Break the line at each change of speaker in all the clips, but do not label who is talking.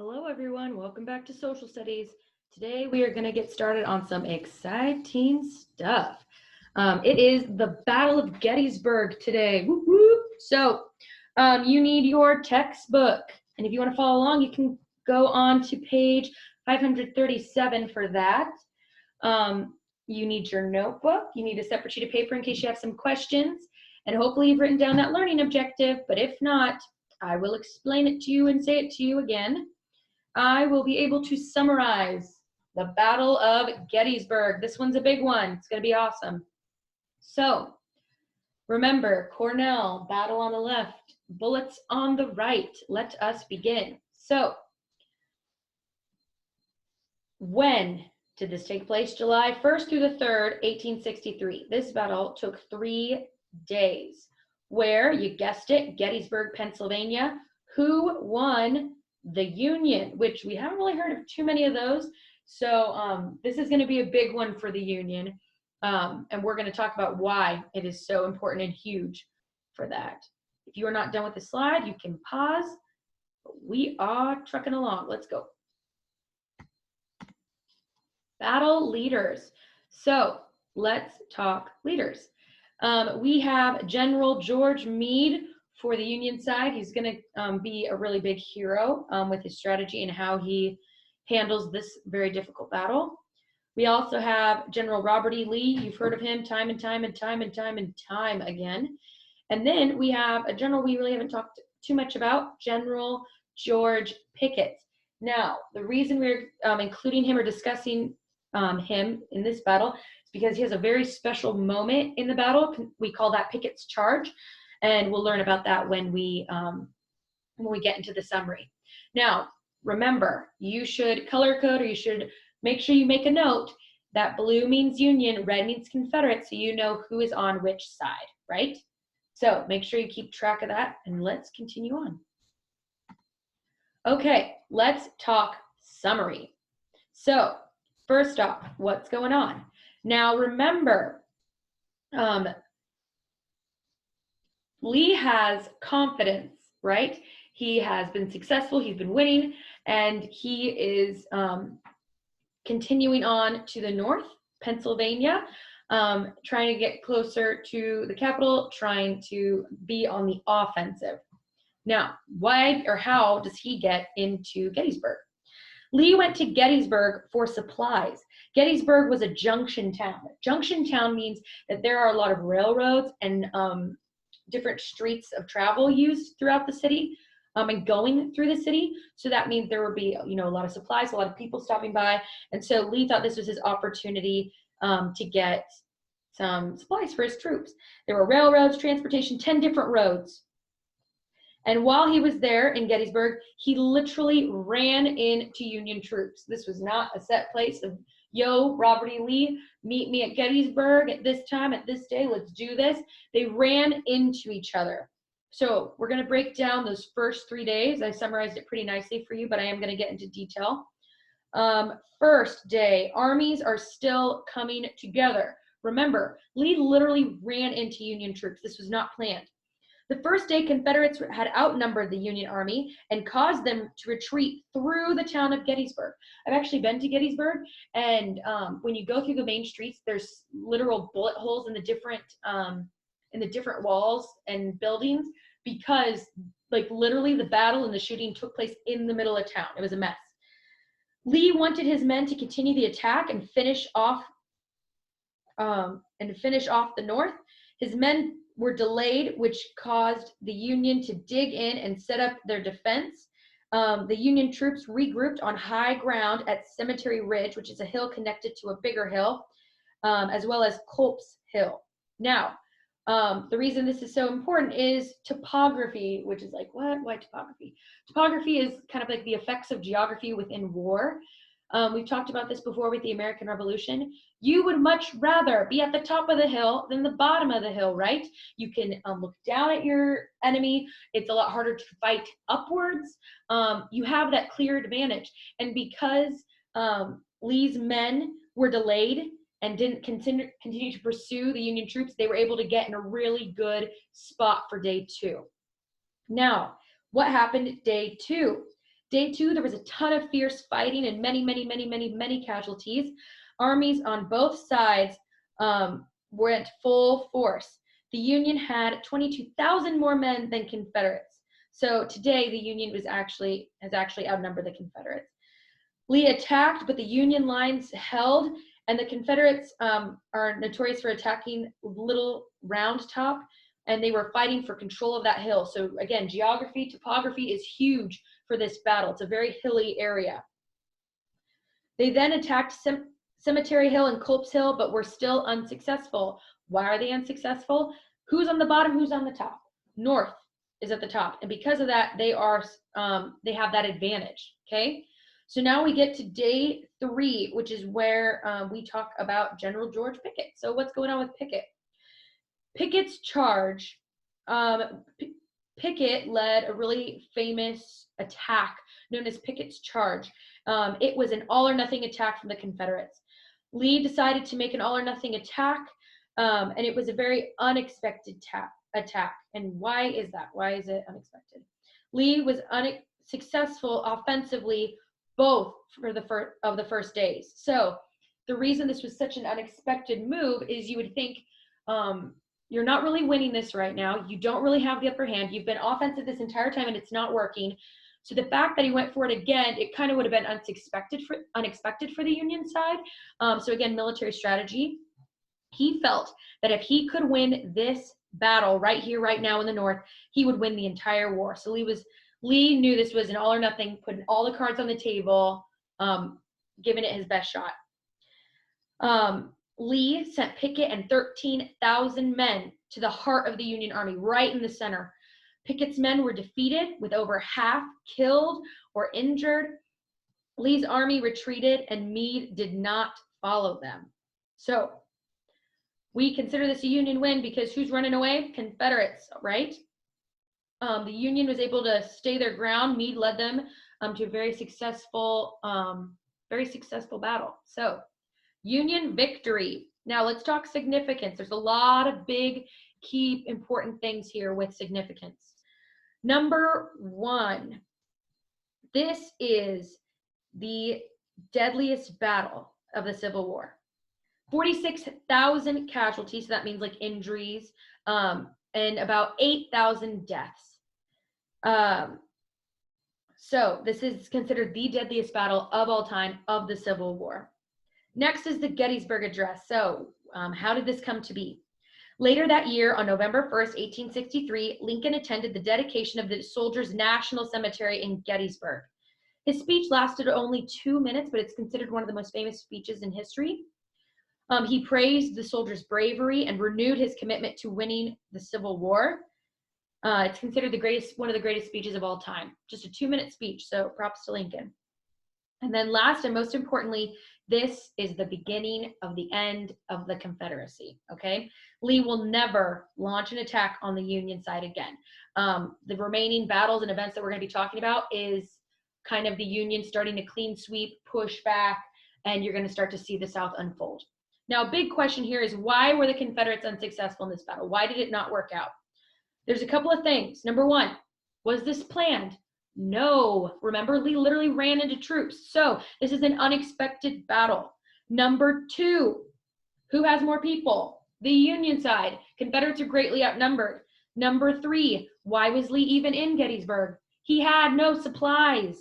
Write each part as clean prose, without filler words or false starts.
Hello everyone, welcome back to Social Studies. Today we are going to get started on some exciting stuff. It is the Battle of Gettysburg today. Whoop, whoop. So you need your textbook, and if you want to follow along, you can go on to page 537 for that. You need your notebook, you need a separate sheet of paper in case you have some questions, and hopefully you've written down that learning objective, but if not, I will explain it to you and say it to you again. I will be able to summarize the Battle of Gettysburg. This one's a big one. It's going to be awesome. So remember, Cornell, battle on the left, bullets on the right. Let us begin. So when did this take place? July 1st through the 3rd, 1863. This battle took 3 days. Where, you guessed it, Gettysburg, Pennsylvania. Who won? The Union, which we haven't really heard of too many of those. So this is going to be a big one for the Union. And we're going to talk about why it is so important and huge for that. If you are not done with the slide, you can pause. We are trucking along. Let's go. Battle leaders. So let's talk leaders. We have General George Meade. For the Union side, he's going to be a really big hero with his strategy and how he handles this very difficult battle. We also have General Robert E. Lee. You've heard of him time and time again. And then we have a general we really haven't talked too much about, General George Pickett. Now, the reason we're including him or discussing him in this battle is because he has a very special moment in the battle. We call that Pickett's Charge. And we'll learn about that when we get into the summary. Now, remember, you should color code, or you should make sure you make a note that blue means Union, red means Confederate, so you know who is on which side, right? So make sure you keep track of that, and let's continue on. Okay, let's talk summary. So first off, what's going on? Now remember, Lee has confidence, right? He has been successful, he's been winning, and he is continuing on to the north, Pennsylvania, trying to get closer to the capital, trying to be on the offensive. Now, why or how does he get into Gettysburg? Lee went to Gettysburg for supplies. Gettysburg was a junction town. Junction town means that there are a lot of railroads and different streets of travel used throughout the city and going through the city. So that means there would be, a lot of supplies, a lot of people stopping by. And so Lee thought this was his opportunity to get some supplies for his troops. There were railroads, transportation, 10 different roads. And while he was there in Gettysburg, he literally ran into Union troops. This was not a set place of, yo, Robert E. Lee, meet me at Gettysburg at this time, at this day, let's do this. They ran into each other. So we're going to break down those first 3 days. I summarized it pretty nicely for you, but I am going to get into detail. First day, armies are still coming together. Remember, Lee literally ran into Union troops. This was not planned. The first day, Confederates had outnumbered the Union Army and caused them to retreat through the town of Gettysburg. I've actually been to Gettysburg, and when you go through the main streets, there's literal bullet holes in the different walls and buildings because, literally the battle and the shooting took place in the middle of town. It was a mess. Lee wanted his men to continue the attack and finish off the north. His men were delayed, which caused the Union to dig in and set up their defense. The Union troops regrouped on high ground at Cemetery Ridge, which is a hill connected to a bigger hill, as well as Culp's Hill. Now, the reason this is so important is topography, which is like, what? Why topography? Topography is kind of like the effects of geography within war. We've talked about this before with the American Revolution. You would much rather be at the top of the hill than the bottom of the hill, right? You can look down at your enemy. It's a lot harder to fight upwards. You have that clear advantage. And because Lee's men were delayed and didn't continue to pursue the Union troops, they were able to get in a really good spot for day 2. Now, what happened day 2? Day 2, there was a ton of fierce fighting and many casualties. Armies on both sides went full force. The Union had 22,000 more men than Confederates. So today, the Union has actually outnumbered the Confederates. Lee attacked, but the Union lines held, and the Confederates are notorious for attacking Little Round Top, and they were fighting for control of that hill. So again, geography, topography is huge for this battle. It's a very hilly area. They then attacked Cemetery Hill and Culp's Hill, but were still unsuccessful. Why are they unsuccessful? Who's on the bottom? Who's on the top? North is at the top, and because of that, they have that advantage. Okay, so now we get to day 3, which is where we talk about General George Pickett. So what's going on with Pickett? Pickett's charge. Pickett led a really famous attack known as Pickett's Charge. It was an all-or-nothing attack from the Confederates. Lee decided to make an all-or-nothing attack, and it was a very unexpected attack. And why is that? Why is it unexpected? Lee was unsuccessful offensively both for the first days. So the reason this was such an unexpected move is you would think you're not really winning this right now. You don't really have the upper hand. You've been offensive this entire time and it's not working. So the fact that he went for it again, it kind of would have been unexpected for the Union side. So again, military strategy. He felt that if he could win this battle right here, right now in the North, he would win the entire war. So Lee knew this was an all or nothing, putting all the cards on the table, giving it his best shot. Lee sent Pickett and 13,000 men to the heart of the Union Army, right in the center. Pickett's men were defeated, with over half killed or injured. Lee's army retreated, and Meade did not follow them. So we consider this a Union win because who's running away? Confederates, right? The Union was able to stay their ground. Meade led them to a very successful battle. So Union victory. Now let's talk significance. There's a lot of big, key, important things here with significance. Number 1, this is the deadliest battle of the Civil War. 46,000 casualties, so that means like injuries, and about 8,000 deaths. So this is considered the deadliest battle of all time of the Civil War. Next is the Gettysburg Address. So how did this come to be? Later that year, on November 1st, 1863, Lincoln attended the dedication of the Soldiers' National Cemetery in Gettysburg. His speech lasted only 2 minutes, but it's considered one of the most famous speeches in history. He praised the soldiers' bravery and renewed his commitment to winning the Civil War. It's considered one of the greatest speeches of all time. Just a 2-minute speech, so props to Lincoln. And then last and most importantly, this is the beginning of the end of the Confederacy, okay? Lee will never launch an attack on the Union side again. The remaining battles and events that we're going to be talking about is kind of the Union starting to clean sweep, push back, and you're going to start to see the South unfold. Now, a big question here is, why were the Confederates unsuccessful in this battle? Why did it not work out? There's a couple of things. Number 1, was this planned? No. Remember, Lee literally ran into troops. So this is an unexpected battle. Number 2, who has more people? The Union side. Confederates are greatly outnumbered. Number 3, why was Lee even in Gettysburg? He had no supplies.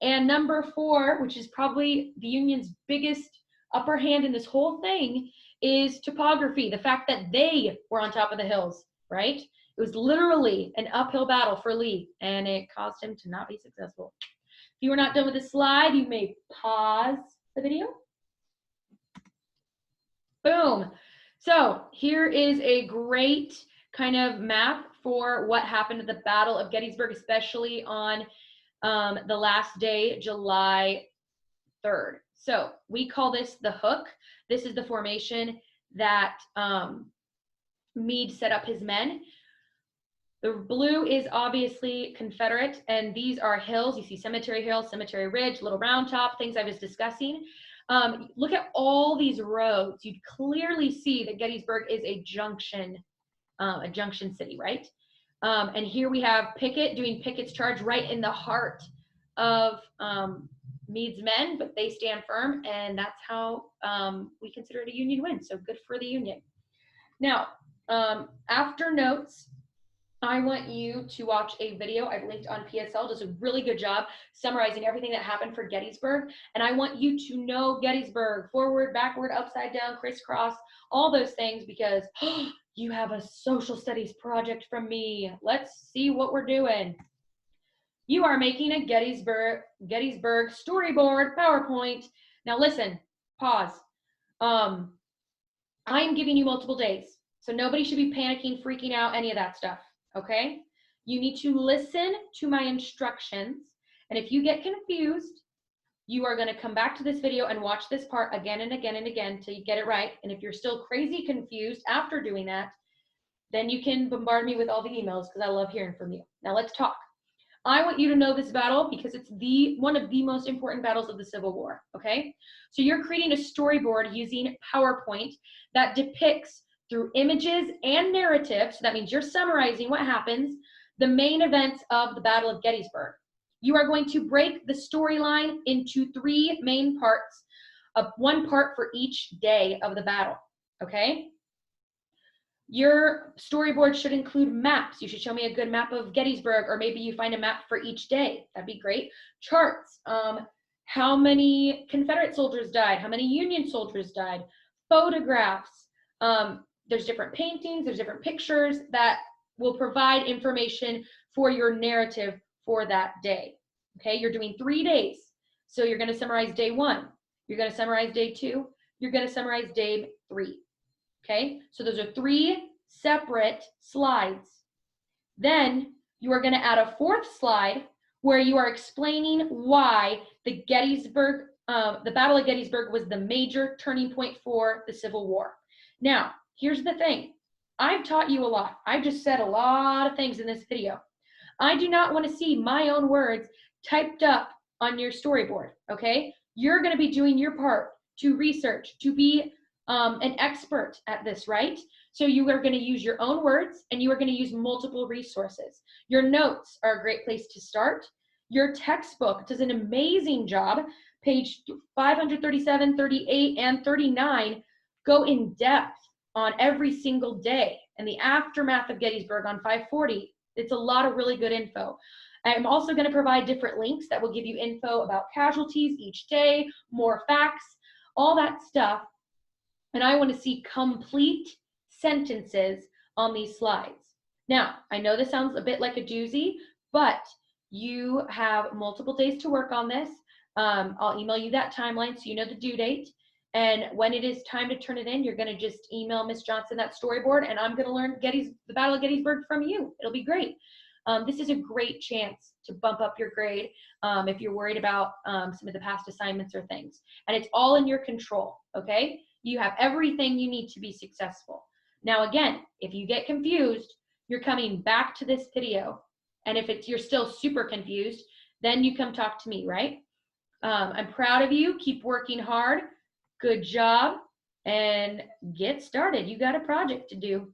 And number 4, which is probably the Union's biggest upper hand in this whole thing, is topography. The fact that they were on top of the hills, right? It was literally an uphill battle for Lee, and it caused him to not be successful. If you are not done with this slide, you may pause the video. Boom. So here is a great kind of map for what happened at the Battle of Gettysburg, especially on the last day, July 3rd. So we call this the hook. This is the formation that Meade set up his men. The blue is obviously Confederate, and these are hills. You see Cemetery Hill, Cemetery Ridge, Little Round Top, things I was discussing. Look at all these roads. You'd clearly see that Gettysburg is a junction city, right? And here we have Pickett doing Pickett's charge right in the heart of Meade's men, but they stand firm, and that's how we consider it a Union win. So good for the Union. Now, after notes, I want you to watch a video I've linked on PSL. Does a really good job summarizing everything that happened for Gettysburg. And I want you to know Gettysburg, forward, backward, upside down, crisscross, all those things, because you have a social studies project from me. Let's see what we're doing. You are making a Gettysburg storyboard PowerPoint. Now listen, pause. I'm giving you multiple days, so nobody should be panicking, freaking out, any of that stuff, okay? You need to listen to my instructions, and if you get confused, you are gonna come back to this video and watch this part again and again and again till you get it right. And if you're still crazy confused after doing that, then you can bombard me with all the emails, because I love hearing from you. Now let's talk. I want you to know this battle because it's one of the most important battles of the Civil War, okay? So you're creating a storyboard using PowerPoint that depicts through images and narrative, so that means you're summarizing what happens, the main events of the Battle of Gettysburg. You are going to break the storyline into 3 main parts, of 1 part for each day of the battle, okay? Your storyboard should include maps. You should show me a good map of Gettysburg, or maybe you find a map for each day. That'd be great. Charts, how many Confederate soldiers died, how many Union soldiers died, photographs. There's different paintings, there's different pictures that will provide information for your narrative for that day. Okay, you're doing 3 days. So you're gonna summarize day 1, you're gonna summarize day 2, you're gonna summarize day 3. Okay, so those are 3 separate slides. Then you are going to add a 4th slide where you are explaining why the Battle of Gettysburg was the major turning point for the Civil War. Now, here's the thing. I've taught you a lot. I just said a lot of things in this video. I do not want to see my own words typed up on your storyboard, okay? You're going to be doing your part to research, to be an expert at this, right? So you are going to use your own words, and you are going to use multiple resources. Your notes are a great place to start. Your textbook does an amazing job. Page 537, 38, and 39 go in depth on every single day, and the aftermath of Gettysburg on 540. It's a lot of really good info. I'm also going to provide different links that will give you info about casualties each day, more facts, all that stuff. And I want to see complete sentences on these slides. Now, I know this sounds a bit like a doozy, but you have multiple days to work on this. I'll email you that timeline so you know the due date. And when it is time to turn it in, you're going to just email Miss Johnson that storyboard, and I'm going to learn the Battle of Gettysburg from you. It'll be great. This is a great chance to bump up your grade if you're worried about some of the past assignments or things. And it's all in your control, okay? You have everything you need to be successful. Now, again, if you get confused, you're coming back to this video. And if you're still super confused, then you come talk to me, right? I'm proud of you. Keep working hard. Good job. And get started. You got a project to do.